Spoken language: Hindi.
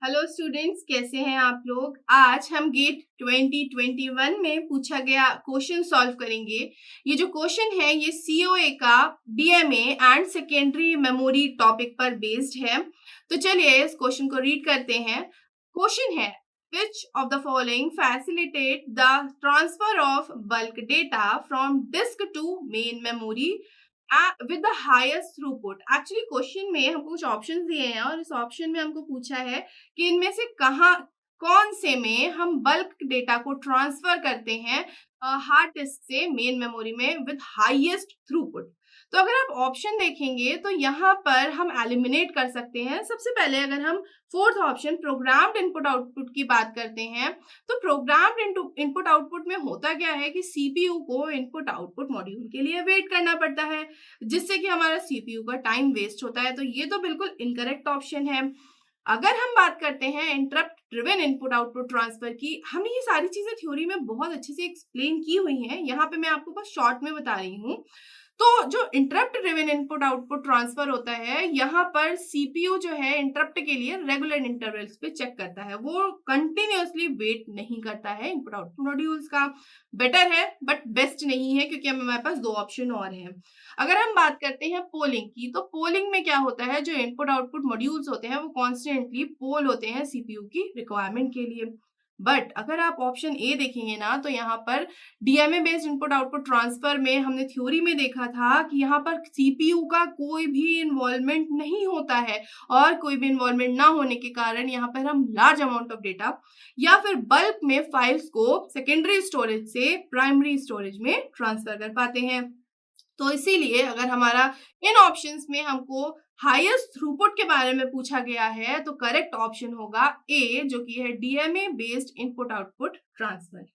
हेलो स्टूडेंट्स, कैसे हैं आप लोग। आज हम गेट 2021 में पूछा गया क्वेश्चन सॉल्व करेंगे। ये जो क्वेश्चन है ये सीओए का DMA and secondary memory topic पर बेस्ड है। तो चलिए इस क्वेश्चन को रीड करते हैं। क्वेश्चन है, which of the following facilitate the transfer of bulk data from disk to main memory with the highest throughput. Actually question में हमको कुछ ऑप्शंस दिए हैं और इस ऑप्शन में हमको पूछा है कि इनमें से कौन से में हम बल्क डेटा को ट्रांसफर करते हैं हार्ड डिस्क से मेन मेमोरी में विद हाईएस्ट थ्रूपुट। तो अगर आप ऑप्शन देखेंगे तो यहाँ पर हम एलिमिनेट कर सकते हैं। सबसे पहले अगर हम fourth option programmed input output की बात करते हैं तो प्रोग्राम्ड इनपुट आउटपुट में होता क्या है कि सीपीयू को इनपुट आउटपुट मॉड्यूल के लिए वेट करना पड़ता है, जिससे कि हमारा सीपीयू का टाइम वेस्ट होता है। तो ये तो बिल्कुल इनकरेक्ट ऑप्शन है। अगर हम बात करते हैं interrupt driven input output transfer की, हमने ये सारी चीजें थ्योरी में बहुत अच्छे से एक्सप्लेन की हुई हैं, यहाँ पे मैं आपको बस शॉर्ट में बता रही हूँ। तो जो interrupt driven input output transfer होता है, यहाँ पर सीपीयू जो है इंटरप्ट के लिए रेगुलर इंटरवल्स पे चेक करता है, वो कंटिन्यूअसली वेट नहीं करता है। इनपुट आउटपुट मॉड्यूल्स का बेटर है बट बेस्ट नहीं है, क्योंकि हमारे पास दो ऑप्शन और हैं। अगर हम बात करते हैं पोलिंग की, तो पोलिंग में क्या होता है, जो इनपुट आउटपुट मॉड्यूल्स होते हैं वो कॉन्स्टेंटली पोल होते हैं सीपीयू की रिक्वायरमेंट के लिए। बट अगर आप ऑप्शन ए देखेंगे ना, तो यहाँ पर DMA based input output transfer में हमने थ्योरी में देखा था कि यहाँ पर सीपीयू का कोई भी इन्वॉल्वमेंट नहीं होता है, और कोई भी इन्वॉल्वमेंट ना होने के कारण यहाँ पर हम लार्ज अमाउंट ऑफ डेटा या फिर बल्क में फाइल्स को सेकेंडरी स्टोरेज से प्राइमरी स्टोरेज में ट्रांसफर कर पाते हैं। तो इसीलिए अगर हमारा इन ऑप्शंस में हमको हाईएस्ट थ्रूपुट के बारे में पूछा गया है, तो करेक्ट ऑप्शन होगा ए, जो कि है DMA based input output transfer.